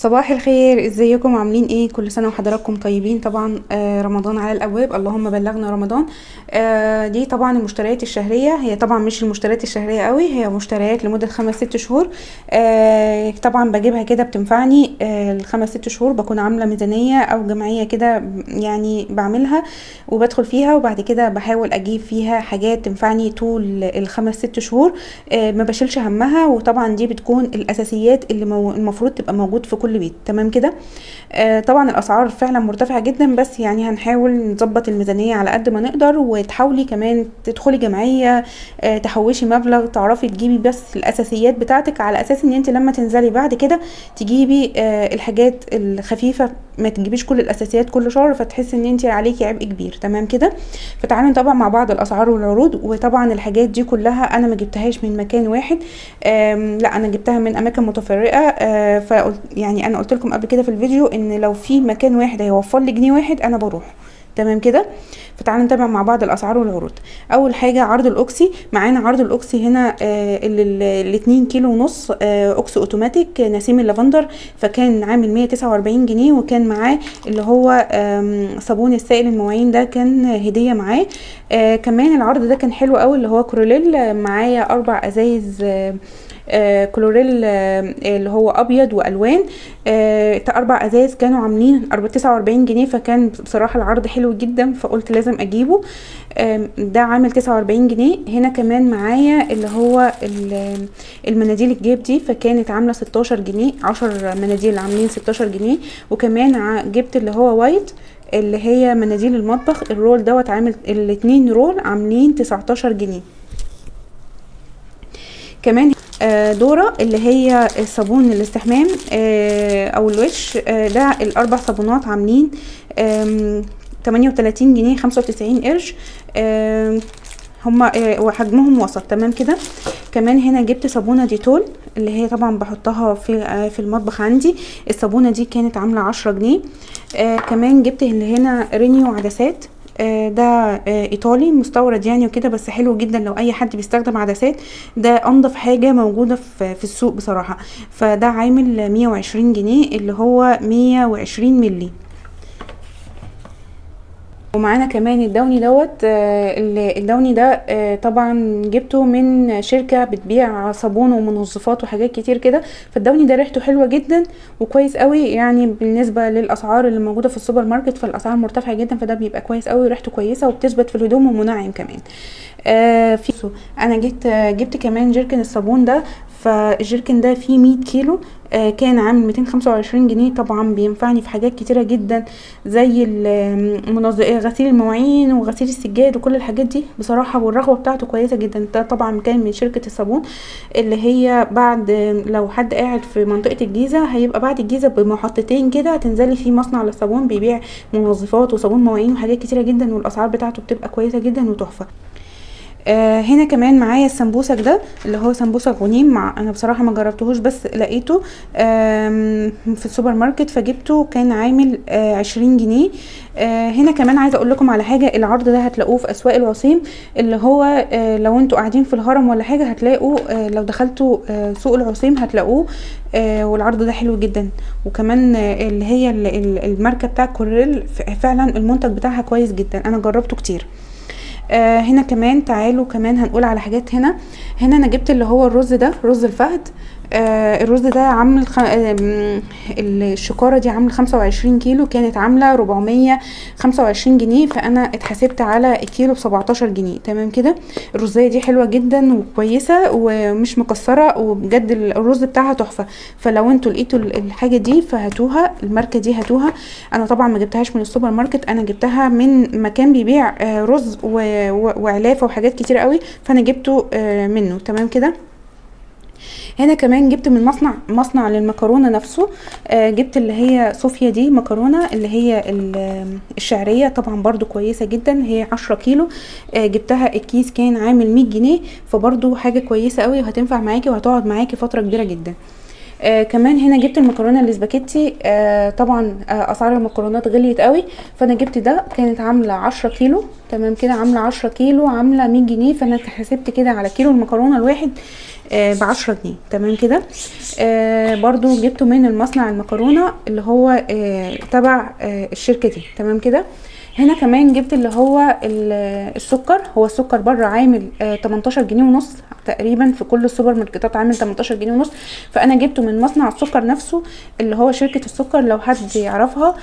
صباح الخير، ازيكم؟ عاملين ايه؟ كل سنة وحضراتكم طيبين. طبعا رمضان على الابواب، اللهم بلغنا رمضان. دي طبعا المشتريات الشهرية، هي طبعا مش المشتريات الشهرية قوي، هي مشتريات لمدة 5-6 شهور. طبعا بجيبها كده بتنفعني ال5-6 شهور، بكون عاملة ميزانية او جمعية كده، يعني بعملها وبدخل فيها، وبعد كده بحاول اجيب فيها حاجات تنفعني طول ال5-6 شهور. ما بشيلش همها، وطبعا دي بتكون الاساسيات اللي المفروض تبقى موجود في كل بيت. تمام كده. طبعا الاسعار فعلا مرتفعه جدا، بس يعني هنحاول نظبط الميزانيه على قد ما نقدر، وتحاولي كمان تدخلي جمعيه، تحوشي مبلغ تعرفي تجيبي بس الاساسيات بتاعتك، على اساس ان انت لما تنزلي بعد كده تجيبي الحاجات الخفيفه، ما تجيبيش كل الاساسيات كل شهر فتحسي ان انت عليكي عبء كبير. تمام كده. فتعالوا نتابع مع بعض الاسعار والعروض. وطبعا الحاجات دي كلها انا ما جبتهاش من مكان واحد، لا انا جبتها من اماكن متفرقه. فقلت يعني انا قلت لكم قبل كده في الفيديو ان لو في مكان واحد هيوفر لي جنيه واحد انا بروح. تمام كده. فتعالوا نتابع مع بعض الاسعار والعروض. اول حاجه عرض الاوكسي. معانا عرض الاوكسي هنا ال 2 كيلو ونص اوكسي اوتوماتيك نسيم اللافندر، فكان عامل 149 جنيه، وكان معاه اللي هو صابون السائل المواعين ده كان هديه معاه. كمان العرض ده كان حلو قوي، اللي هو كروليل، معايا 4 ازايز كلوريل اللي هو ابيض والوان. 4 ازاز كانوا عاملين 49 جنيه، فكان بصراحه العرض حلو جدا، فقلت لازم اجيبه. ده عامل 49 جنيه. هنا كمان معايا اللي هو المناديل الجيب دي، فكانت عامله 16 جنيه، 10 مناديل عاملين 16 جنيه. وكمان جبت اللي هو وايت، اللي هي مناديل المطبخ، الرول دوت عامل الاتنين رول عاملين 19 جنيه. كمان دورة اللي هي صابون الاستحمام او الوش، ده ال4 صابونات عاملين 38 جنيه 95 قرش. هما وحجمهم وسط. تمام كده. كمان هنا جبت صابونة ديتول، اللي هي طبعا بحطها في المطبخ عندي. الصابونة دي كانت عاملة 10 جنيه. كمان جبت اللي هنا رينيو عدسات، ده ايطالي مستورد يعني وكده، بس حلو جدا لو اي حد بيستخدم عدسات، ده انضف حاجة موجودة في السوق بصراحة. فده عامل 120 جنيه، اللي هو 120 ملي. ومعانا كمان الدوني دوت، الدوني ده طبعا جبته من شركة بتبيع صابون ومنظفات وحاجات كتير كده. فالدوني ده ريحته حلوة جدا وكويس قوي، يعني بالنسبة للاسعار اللي موجودة في السوبر ماركت، فالاسعار مرتفعة جدا، فده بيبقى كويس قوي وريحته كويسة وبتثبت في الهدوم ومنعم كمان. انا جبت كمان جيركن الصابون ده، فالجيركن ده فيه 100 كيلو، كان عامل 225 جنيه. طبعا بينفعني في حاجات كتيرة جدا، زي غسيل المواعين وغسيل السجاد وكل الحاجات دي بصراحة، والرغوة بتاعته كويسة جدا. ده طبعا كان من شركة الصابون، اللي هي بعد لو حد قاعد في منطقة الجيزة، هيبقى بعد الجيزة بمحطتين كده هتنزلي في مصنع للصابون بيبيع منظفات وصابون مواعين وحاجات كتيرة جدا، والاسعار بتاعته بتبقى كويسة جدا وتحفة. هنا كمان معايا السمبوسك ده، اللي هو سمبوسك غنيم. انا بصراحه ما جربتهوش، بس لقيته في السوبر ماركت فجبته، كان عامل 20 جنيه. هنا كمان عايزه اقول لكم على حاجه، العرض ده هتلاقوه في اسواق العصيم، اللي هو لو انتوا قاعدين في الهرم ولا حاجه هتلاقوا، لو دخلتوا سوق العصيم هتلاقوه. والعرض ده حلو جدا. وكمان اللي هي الماركه بتاع كوريل، فعلا المنتج بتاعها كويس جدا، انا جربته كتير. هنا كمان تعالوا كمان هنقول على حاجات. هنا انا جبت اللي هو الرز ده، رز الفهد. الرز ده عامل الشكارة دي عامل 25 كيلو، كانت عاملة 425 جنيه، فانا اتحسبت على الكيلو ب17 جنيه. تمام كده. الرزية دي حلوة جدا وكويسة ومش مكسرة، وبجد الرز بتاعها تحفة. فلو انتوا لقيتوا الحاجة دي فهاتوها، الماركة دي هاتوها. انا طبعا ما جبتهاش من السوبر ماركت، انا جبتها من مكان بيبيع رز وعلافة وحاجات كتير قوي، فانا جبته منه. تمام كده. هنا كمان جبت من مصنع للمكرونه نفسه. جبت اللي هي صوفيا دي مكرونه، اللي هي الشعريه، طبعا برضو كويسه جدا، هي 10 كيلو. جبتها الكيس كان عامل 100 جنيه، فبرضو حاجه كويسه قوي وهتنفع معاكي وهتقعد معاكي فتره كبيره جدا. كمان هنا جبت المكرونه الاسباجيتي. طبعا اسعار المكرونات غليت قوي، فانا جبت ده، كانت عامله 10 كيلو تمام كده، عامله 10 كيلو عامله 100 جنيه، فانا حسبت كده على كيلو المكرونه الواحد ب10 جنيه تمام كده. برضو جبته من المصنع المكرونه اللي هو تبع الشركه دي تمام كده. هنا كمان جبت اللي هو السكر. هو السكر بره عامل 18 جنيه ونص تقريبا، في كل السوبر ماركتات عامل 18 جنيه ونص، فانا جبته من مصنع السكر نفسه اللي هو شركة السكر لو حد يعرفها.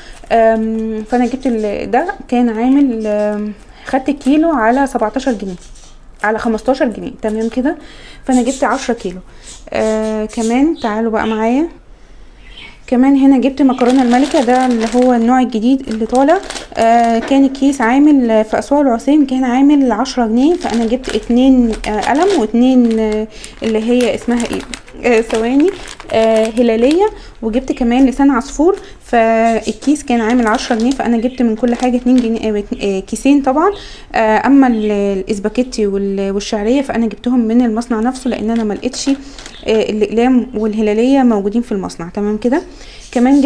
فانا جبت ده كان عامل خدت الكيلو على 17 جنيه على 15 جنيه تمام كده، فانا جبت 10 كيلو. كمان تعالوا بقى معايا، كمان هنا جبت مكرونه الملكه، ده اللي هو النوع الجديد اللي طالع. كان الكيس عامل في اسواق العصيم كان عامل 10 جنيه، فانا جبت 2 قلم و2 اللي هي اسمها ايه ثواني هلاليه، وجبت كمان لسان عصفور. فالكيس كان عامل 10 جنيه، فانا جبت من كل حاجه 2 جنيه كيسين طبعا. اما الاسباجيتي والشعريه فانا جبتهم من المصنع نفسه، لان انا ما لقيتش الاقلام والهلاليه موجودين في المصنع تمام كده. كمان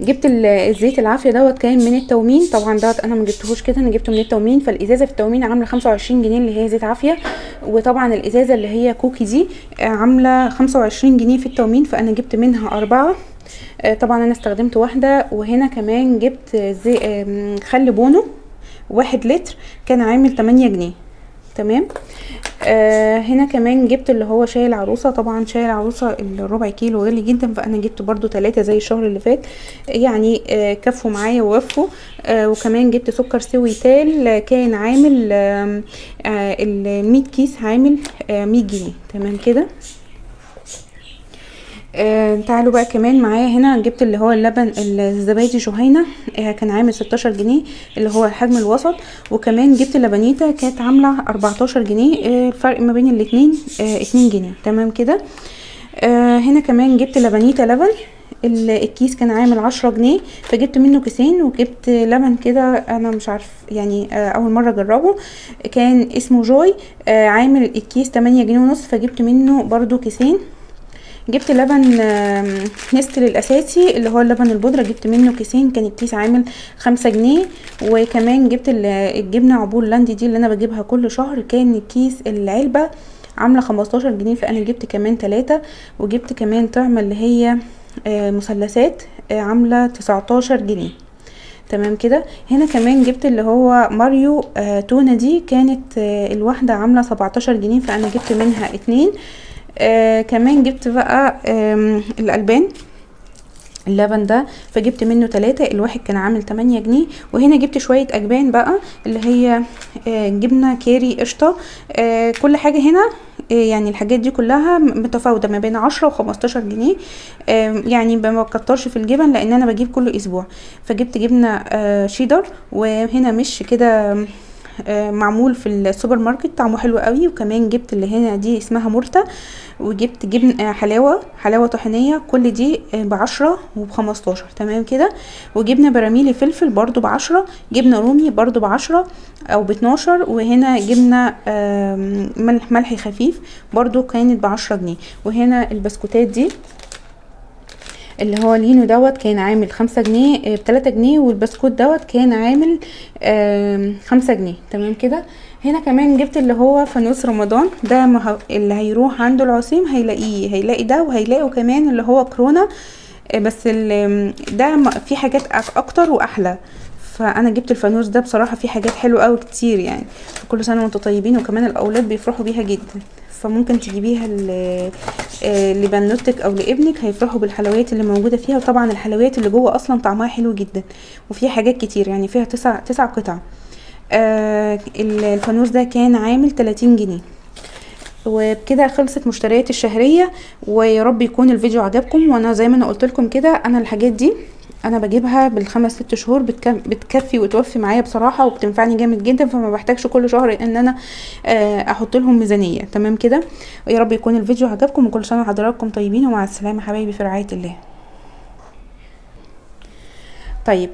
جبت الزيت العافيه دوت، كان من التومين طبعا، دوت انا ما جبتهوش كده، انا جبته من التومين. فالازازه في التومين عامله 25 جنيه اللي هي زيت عافيه، وطبعا الازازه اللي هي كوكي دي عامله 25 جنيه في التومين، فانا جبت منها 4. طبعا انا استخدمت واحده. وهنا كمان جبت خل بونو 1 لتر كان عامل 8 جنيه تمام. هنا كمان جبت اللي هو شاي العروسه. طبعا شاي العروسه الربع كيلو غالي جدا، فانا جبت برضو 3 زي الشهر اللي فات يعني، كفوا معايا ووفوا. وكمان جبت سكر سوي تال كان عامل 100 كيس عامل 100 جنيه تمام كده. تعالوا بقى كمان معايا، هنا جبت اللي هو اللبن الزبادي جهينة كان عامل 16 جنيه اللي هو الحجم الوسط. وكمان جبت لبنيتا كانت عاملة 14 جنيه، الفرق ما بين الاتنين 2 جنيه تمام كده. هنا كمان جبت لبنيتا لبن، الكيس كان عامل 10 جنيه، فجبت منه كيسين. وجبت لبن كده انا مش عارف يعني اول مره اجربه، كان اسمه جوي عامل الكيس 8 جنيه ونص، فجبت منه برضو كيسين. جبت لبن نستل الاساسي اللي هو اللبن البودرة، جبت منه كيسين، كان الكيس عامل 5 جنيه. وكمان جبت الجبنة عبور لاندي دي اللي انا بجيبها كل شهر، كان الكيس العلبة عاملة 15 جنيه، فانا جبت كمان 3. وجبت كمان طعمة اللي هي مثلثات عاملة 19 جنيه تمام كده. هنا كمان جبت اللي هو ماريو تونة، دي كانت الواحدة عاملة 17 جنيه، فانا جبت منها 2. كمان جبت بقى الألبان اللبن ده، فجبت منه 3، الواحد كان عامل 8 جنيه. وهنا جبت شوية أجبان بقى اللي هي جبنة كيري قشطة. كل حاجة هنا يعني الحاجات دي كلها متفاوتة ما بين 10 و15 جنيه، يعني ما بكترش في الجبن لان انا بجيب كل اسبوع. فجبت جبنة شيدر، وهنا مش كده معمول في السوبر ماركت، طعمه حلو قوي. وكمان جبت اللي هنا دي اسمها مرتة، وجبت جبن حلاوة طحينية، كل دي ب10 وب15 تمام كده. وجبنة براميلي فلفل برضو ب10، جبنة رومي برضو ب10 او ب12. وهنا جبنة ملح خفيف برضو كانت ب10 جنيه. وهنا البسكوتات دي اللي هو لينو دوت كان عامل 5 جنيه ب3 جنيه، والبسكوت دوت كان عامل 5 جنيه تمام كده. هنا كمان جبت اللي هو فانوس رمضان ده، اللي هيروح عنده العصيم هيلاقي ده، وهيلاقي كمان اللي هو كورونا، بس ده في حاجات اكتر واحلى. فانا جبت الفانوس ده بصراحه فيه حاجات حلوه قوي كتير يعني. كل سنه وانتم طيبين، وكمان الاولاد بيفرحوا بيها جدا، فممكن تجيبيها لبنوتك او لابنك، هيفرحوا بالحلويات اللي موجوده فيها. وطبعا الحلويات اللي جوه اصلا طعمها حلو جدا، وفيها حاجات كتير يعني، فيها 9 قطع. الفانوس ده كان عامل 30 جنيه. وبكده خلصت مشتريات الشهريه، ويا رب يكون الفيديو عجبكم. وانا زي ما انا قلت لكم كده، انا الحاجات دي انا بجيبها بال5-6 شهور، بتكفي وتوفي معايا بصراحه، وبتنفعني جامد جدا، فما بحتاجش كل شهر ان انا احط لهم ميزانيه تمام كده. ويا رب يكون الفيديو عجبكم، وكل سنه وحضراتكم طيبين، ومع السلامه حبايبي في رعايه الله. طيب